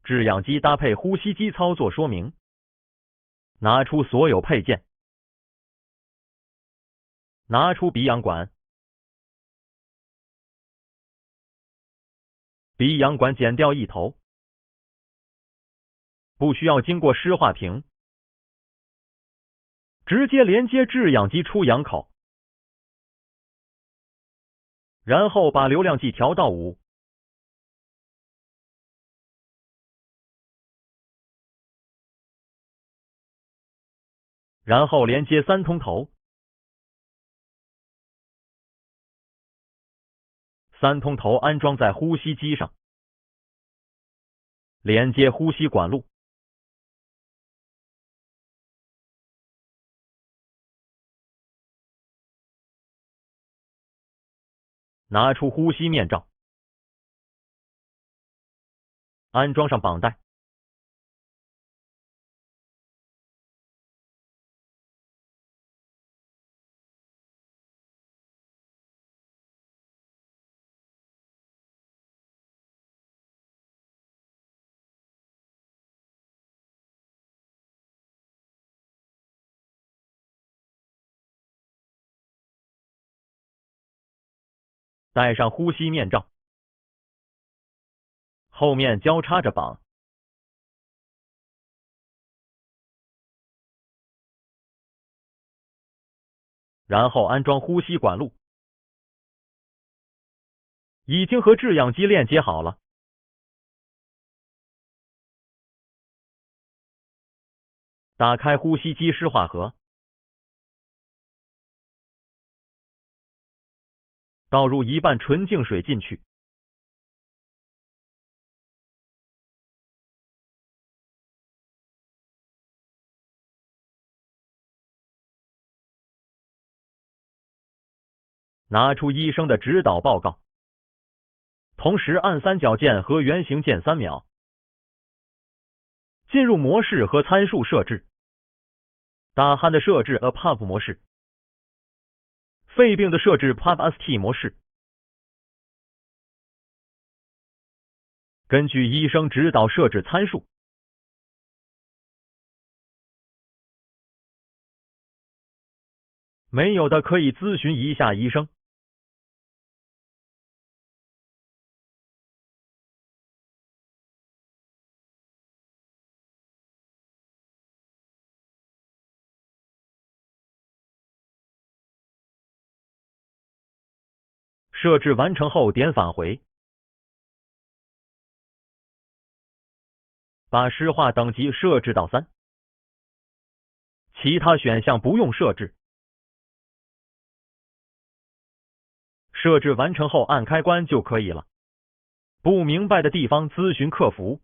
制氧机搭配呼吸机操作说明。拿出所有配件。拿出鼻氧管。鼻氧管剪掉一头。不需要经过湿化瓶。直接连接制氧机出氧口。然后把流量计调到5。然后连接3通头。3通头安装在呼吸机上。连接呼吸管路。拿出呼吸面罩。安装上绑带。戴上呼吸面罩。后面交叉着绑。然后安装呼吸管路。已经和制氧机链接好了。打开呼吸机湿化盒。倒入1半纯净水进去。拿出医生的指导报告。同时按三角键和圆形键3秒。进入模式和参数设置。打鼾的设置 A Pump 模式。肺病的设置 Pump ST 模式。根据医生指导设置参数。没有的可以咨询一下医生。设置完成后点返回。把湿化等级设置到3。其他选项不用设置。设置完成后按开关就可以了。不明白的地方咨询客服。